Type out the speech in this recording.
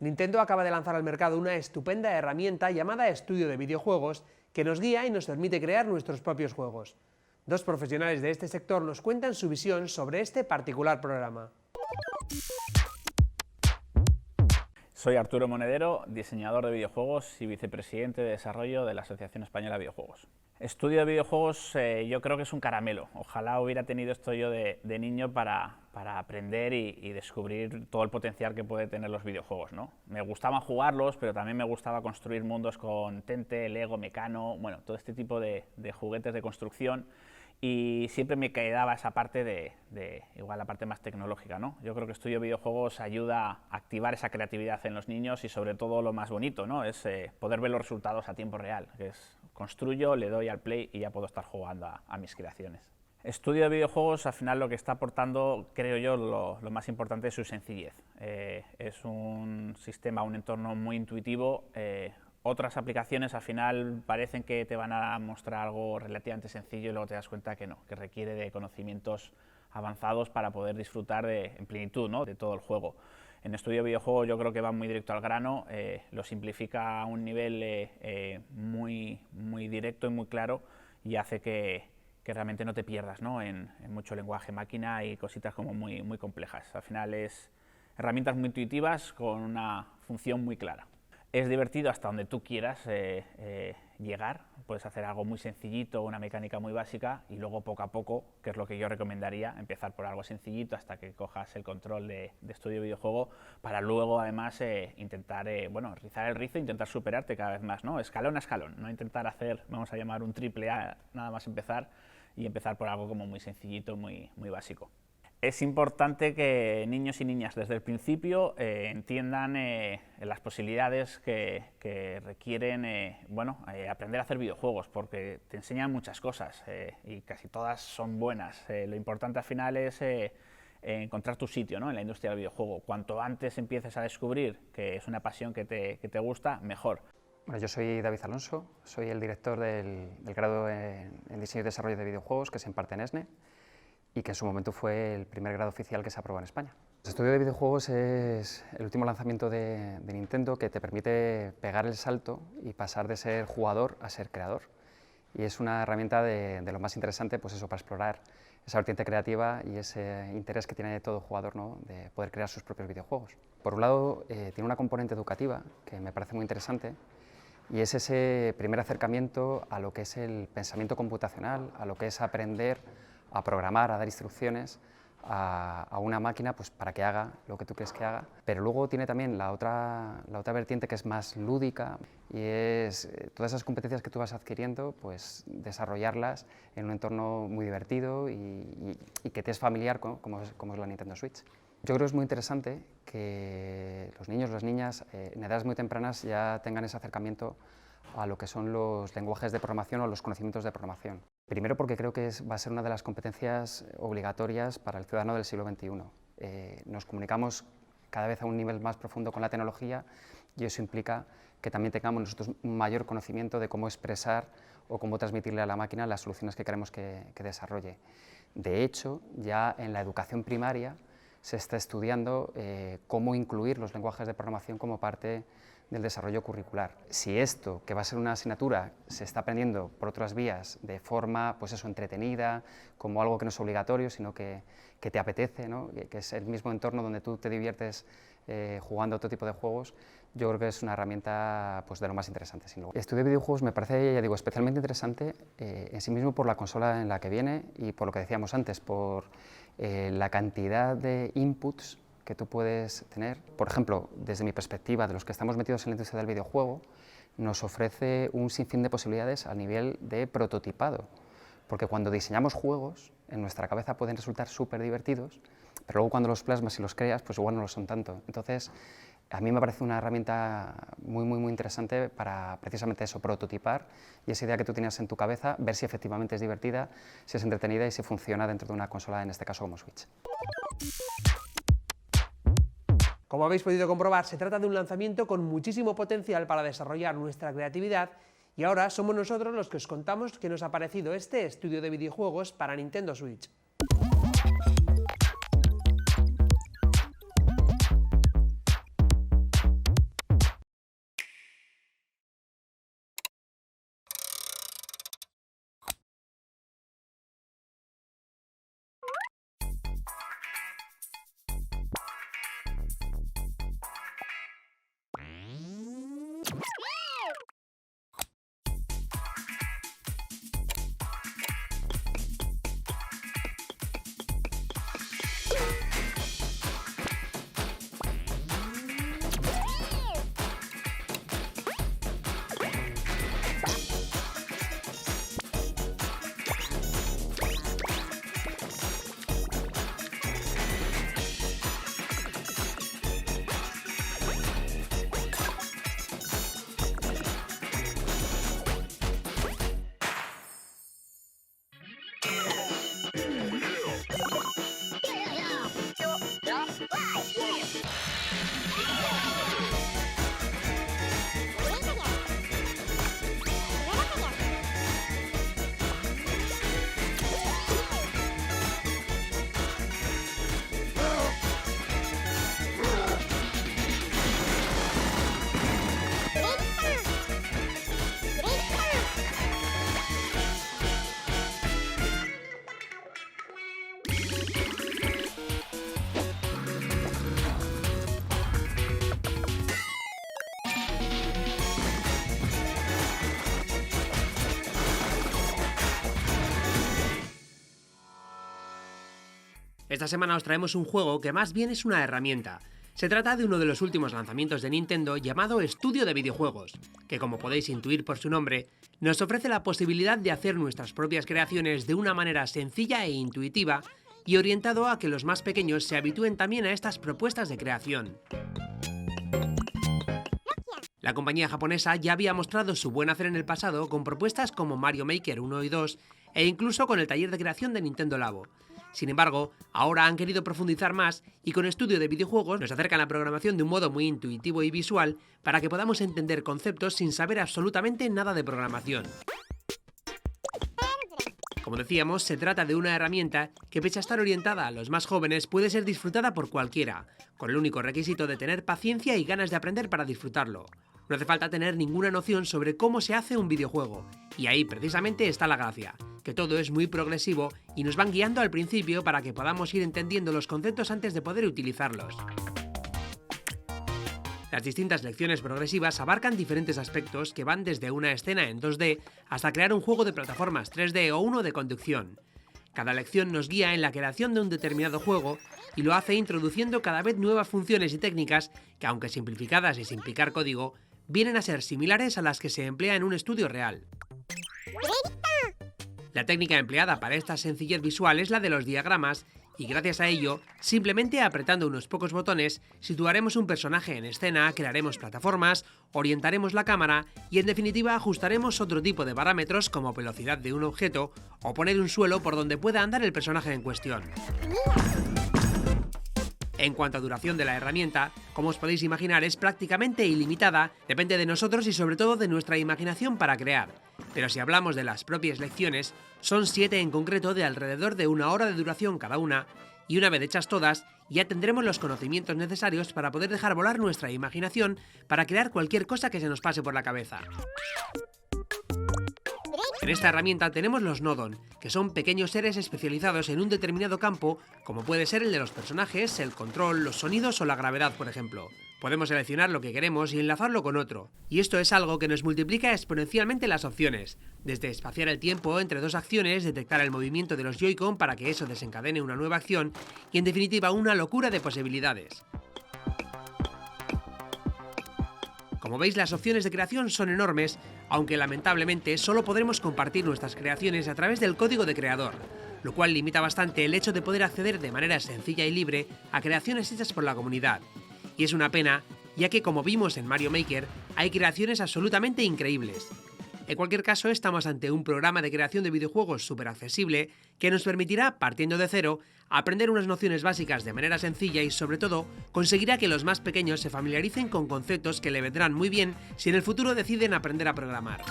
Nintendo acaba de lanzar al mercado una estupenda herramienta llamada Estudio de Videojuegos que nos guía y nos permite crear nuestros propios juegos. Dos profesionales de este sector nos cuentan su visión sobre este particular programa. Soy Arturo Monedero, diseñador de videojuegos y vicepresidente de desarrollo de la Asociación Española de Videojuegos. Estudio de videojuegos yo creo que es un caramelo. Ojalá hubiera tenido esto yo de niño para aprender y descubrir todo el potencial que puede tener los videojuegos, ¿no? Me gustaba jugarlos, pero también me gustaba construir mundos con Tente, Lego, Mecano, bueno, todo este tipo de juguetes de construcción. Y siempre me quedaba esa parte igual la parte más tecnológica, ¿no? Yo creo que Estudio Videojuegos ayuda a activar esa creatividad en los niños y sobre todo lo más bonito, ¿no? Es poder ver los resultados a tiempo real, que es construyo, le doy al play y ya puedo estar jugando a mis creaciones. Estudio de videojuegos al final lo que está aportando, creo yo, lo más importante es su sencillez. Es un sistema, un entorno muy intuitivo. Otras aplicaciones al final parecen que te van a mostrar algo relativamente sencillo y luego te das cuenta que no, que requiere de conocimientos avanzados para poder disfrutar en plenitud, ¿no?, de todo el juego. En Estudio Videojuegos yo creo que va muy directo al grano, lo simplifica a un nivel muy directo y muy claro y hace que realmente no te pierdas, ¿no?, en mucho lenguaje máquina y cositas como muy complejas. Al final es herramientas muy intuitivas con una función muy clara. Es divertido hasta donde tú quieras llegar, puedes hacer algo muy sencillito, una mecánica muy básica y luego poco a poco, que es lo que yo recomendaría, empezar por algo sencillito hasta que cojas el control de Estudio Videojuego para luego además intentar, rizar el rizo e intentar superarte cada vez más, ¿no? Escalón a escalón, no intentar hacer, vamos a llamar un triple A, nada más empezar y empezar por algo como muy sencillito, muy básico. Es importante que niños y niñas desde el principio entiendan las posibilidades que requieren aprender a hacer videojuegos, porque te enseñan muchas cosas y casi todas son buenas. Lo importante al final es encontrar tu sitio, ¿no?, en la industria del videojuego. Cuanto antes empieces a descubrir que es una pasión que te gusta, mejor. Bueno, yo soy David Alonso, soy el director del grado en Diseño y Desarrollo de Videojuegos que se imparte en ESNE y que en su momento fue el primer grado oficial que se aprobó en España. El Estudio de Videojuegos es el último lanzamiento de Nintendo que te permite pegar el salto y pasar de ser jugador a ser creador. Y es una herramienta de lo más interesante, pues eso, para explorar esa vertiente creativa y ese interés que tiene todo jugador, ¿no?, de poder crear sus propios videojuegos. Por un lado, tiene una componente educativa que me parece muy interesante y es ese primer acercamiento a lo que es el pensamiento computacional, a lo que es aprender a programar, a dar instrucciones a una máquina pues, para que haga lo que tú quieres que haga. Pero luego tiene también la otra vertiente que es más lúdica y es todas esas competencias que tú vas adquiriendo, pues desarrollarlas en un entorno muy divertido y que te es familiar como es la Nintendo Switch. Yo creo que es muy interesante que los niños, las niñas, en edades muy tempranas ya tengan ese acercamiento a lo que son los lenguajes de programación o los conocimientos de programación. Primero porque creo que va a ser una de las competencias obligatorias para el ciudadano del siglo XXI. Nos comunicamos cada vez a un nivel más profundo con la tecnología y eso implica que también tengamos nosotros un mayor conocimiento de cómo expresar o cómo transmitirle a la máquina las soluciones que queremos que desarrolle. De hecho, ya en la educación primaria se está estudiando cómo incluir los lenguajes de programación como parte del desarrollo curricular. Si esto, que va a ser una asignatura, se está aprendiendo por otras vías de forma pues eso, entretenida, como algo que no es obligatorio, sino que te apetece, ¿no?, que es el mismo entorno donde tú te diviertes jugando otro tipo de juegos, yo creo que es una herramienta pues, de lo más interesante, sin lugar. Estudio de videojuegos me parece, ya digo, especialmente interesante en sí mismo por la consola en la que viene y por lo que decíamos antes, por la cantidad de inputs que tú puedes tener. Por ejemplo, desde mi perspectiva, de los que estamos metidos en la industria del videojuego, nos ofrece un sinfín de posibilidades a nivel de prototipado, porque cuando diseñamos juegos, en nuestra cabeza pueden resultar súper divertidos, pero luego cuando los plasmas y los creas, pues igual no lo son tanto. Entonces, a mí me parece una herramienta muy interesante para precisamente eso, prototipar y esa idea que tú tenías en tu cabeza, ver si efectivamente es divertida, si es entretenida y si funciona dentro de una consola, en este caso como Switch. Como habéis podido comprobar, se trata de un lanzamiento con muchísimo potencial para desarrollar nuestra creatividad y ahora somos nosotros los que os contamos qué nos ha parecido este estudio de videojuegos para Nintendo Switch. Esta semana os traemos un juego que más bien es una herramienta. Se trata de uno de los últimos lanzamientos de Nintendo llamado Estudio de Videojuegos, que como podéis intuir por su nombre, nos ofrece la posibilidad de hacer nuestras propias creaciones de una manera sencilla e intuitiva y orientado a que los más pequeños se habitúen también a estas propuestas de creación. La compañía japonesa ya había mostrado su buen hacer en el pasado con propuestas como Mario Maker 1 y 2 e incluso con el taller de creación de Nintendo Labo. Sin embargo, ahora han querido profundizar más y con Estudio de Videojuegos nos acercan la programación de un modo muy intuitivo y visual para que podamos entender conceptos sin saber absolutamente nada de programación. Como decíamos, se trata de una herramienta que, pese a estar orientada a los más jóvenes, puede ser disfrutada por cualquiera, con el único requisito de tener paciencia y ganas de aprender para disfrutarlo. No hace falta tener ninguna noción sobre cómo se hace un videojuego, y ahí precisamente está la gracia, que todo es muy progresivo y nos van guiando al principio para que podamos ir entendiendo los conceptos antes de poder utilizarlos. Las distintas lecciones progresivas abarcan diferentes aspectos que van desde una escena en 2D hasta crear un juego de plataformas 3D o uno de conducción. Cada lección nos guía en la creación de un determinado juego y lo hace introduciendo cada vez nuevas funciones y técnicas que, aunque simplificadas y sin picar código, vienen a ser similares a las que se emplea en un estudio real. La técnica empleada para esta sencillez visual es la de los diagramas y gracias a ello, simplemente apretando unos pocos botones, situaremos un personaje en escena, crearemos plataformas, orientaremos la cámara y en definitiva ajustaremos otro tipo de parámetros como velocidad de un objeto o poner un suelo por donde pueda andar el personaje en cuestión. En cuanto a duración de la herramienta, como os podéis imaginar, es prácticamente ilimitada, depende de nosotros y sobre todo de nuestra imaginación para crear. Pero si hablamos de las propias lecciones, son 7 en concreto de alrededor de 1 hora de duración cada una, y una vez hechas todas, ya tendremos los conocimientos necesarios para poder dejar volar nuestra imaginación para crear cualquier cosa que se nos pase por la cabeza. En esta herramienta tenemos los Nodon, que son pequeños seres especializados en un determinado campo, como puede ser el de los personajes, el control, los sonidos o la gravedad, por ejemplo. Podemos seleccionar lo que queremos y enlazarlo con otro, y esto es algo que nos multiplica exponencialmente las opciones, desde espaciar el tiempo entre dos acciones, detectar el movimiento de los Joy-Con para que eso desencadene una nueva acción, y en definitiva una locura de posibilidades. Como veis, las opciones de creación son enormes, aunque lamentablemente solo podremos compartir nuestras creaciones a través del código de creador, lo cual limita bastante el hecho de poder acceder de manera sencilla y libre a creaciones hechas por la comunidad. Y es una pena, ya que como vimos en Mario Maker, hay creaciones absolutamente increíbles. En cualquier caso, estamos ante un programa de creación de videojuegos súper accesible que nos permitirá, partiendo de cero, aprender unas nociones básicas de manera sencilla y, sobre todo, conseguirá que los más pequeños se familiaricen con conceptos que le vendrán muy bien si en el futuro deciden aprender a programar.